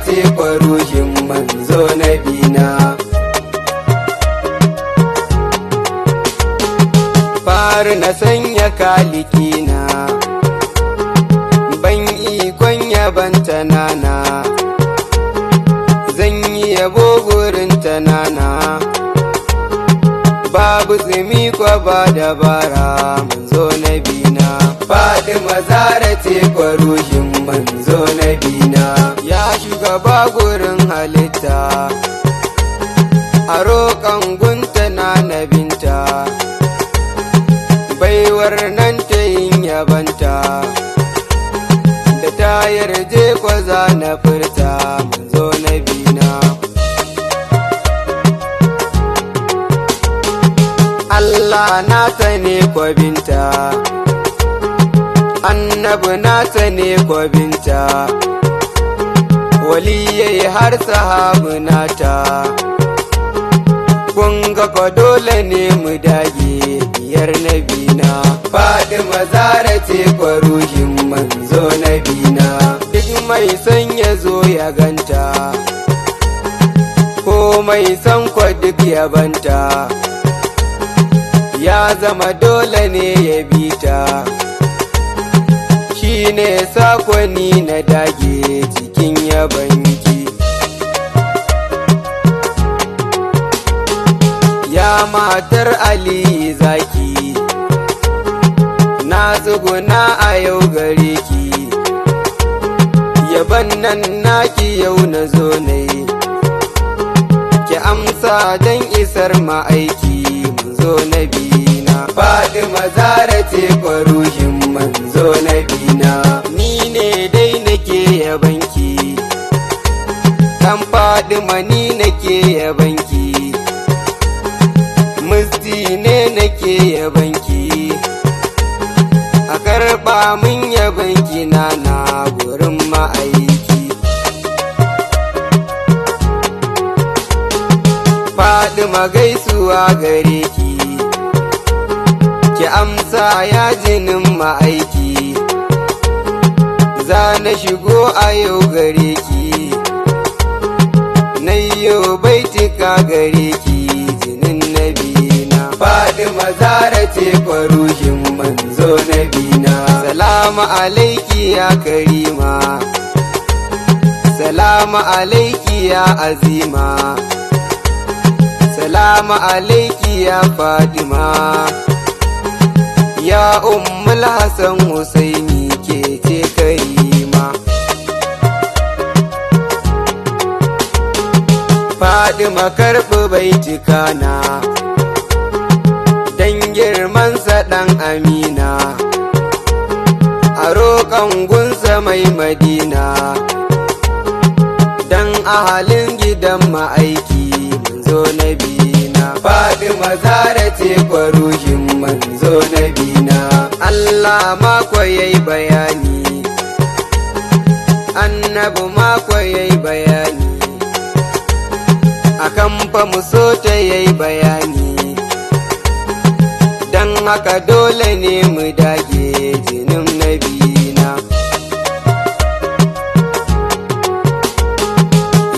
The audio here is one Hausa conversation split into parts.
ce kwaruhin manzo na bina. Fari na sanya kalikina, ban ikon yabanta nana, zan yi yabo gurin tanana, babu tsimi kwa ba dabara manzo na bina. Fatima Zahra ce kwaruhin manzo na bina. Ya shugaba gurin halitta, a roƙon gunta na nabinta, baiwar nan ta yin yabanta, da ta yarje kwaza na furta manzo na bina. Allah nata ne kwabinta, annabi nata ne kwabinta, waliyai har sahabu nata, kun ga ko dole ne mu dage biyar nabina. Fatima Zahra ce kwaruhin manzo nabina. Duk mai son ya zo ya ganta, ko mai son kwa duk ya banta, ya zama dole ne ya bi ta, shi ne sakwani na dage cikin yabanki. Ya matar Ali zaki, na tsuguna a yau gare ki, yaban nan naki yau na zo nai, ki amsa don isar ma'aiki manzo na bina. Fatima Zahra ce kwaruhin manzo na bina. Ni ne dai nake yabanki, kan Fatima ni nake yabanki, musti ne nake yabanki, a karɓa min yabanki na gurin ma'aiki. Fatima gaisuwa gare ki, ki amsa ya jinin ma'aiki, za na shigo a yau gare ki, na yau baitika gare ki jinin nabina. Fatima Zahra ce kwaruhin manzo nabina. Salamu alaiki ya karima, salamu alaiki ya azima, salamu alaiki ya Fatima, ya ummul Hassan Husaini ke ce karima. Fatima karɓi baitika na, dan girmansa ɗan Amina, a roƙon gunsa mai Madina, dan ahalin gidan ma'aiki manzo na bina. Fatima Zahra ce kwaruhin manzo na bina. Allah mako yayi bayani, annabi mako yayi bayani, akan fa muso ta yayi bayani, dan haka dole ne mu dage jinin nabina.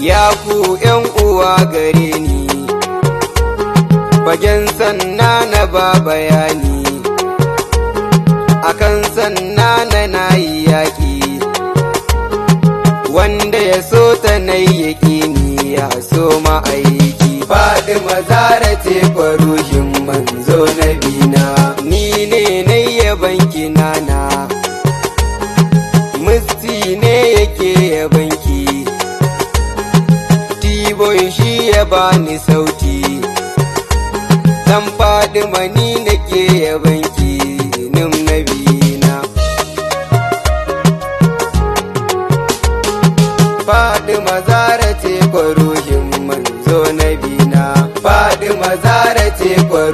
Ya ku ’yan uwa gare ni, fagen sanna na ba bayani, akan sanna na yi yaƙi, wanda ya so ta na yi yaƙini ya so ma'aiki. Fatima Zahra ce kwaruhin manzo na bina. Ni ne na yabanki nana, musti ne yake yabanki, Tiboy shi ya bani sauti, dan Fatima ni nake yabanki nim na bina. Fatima Zahra ce kwaruhin manzo na bina. Fatima Zahra ce kwaruhin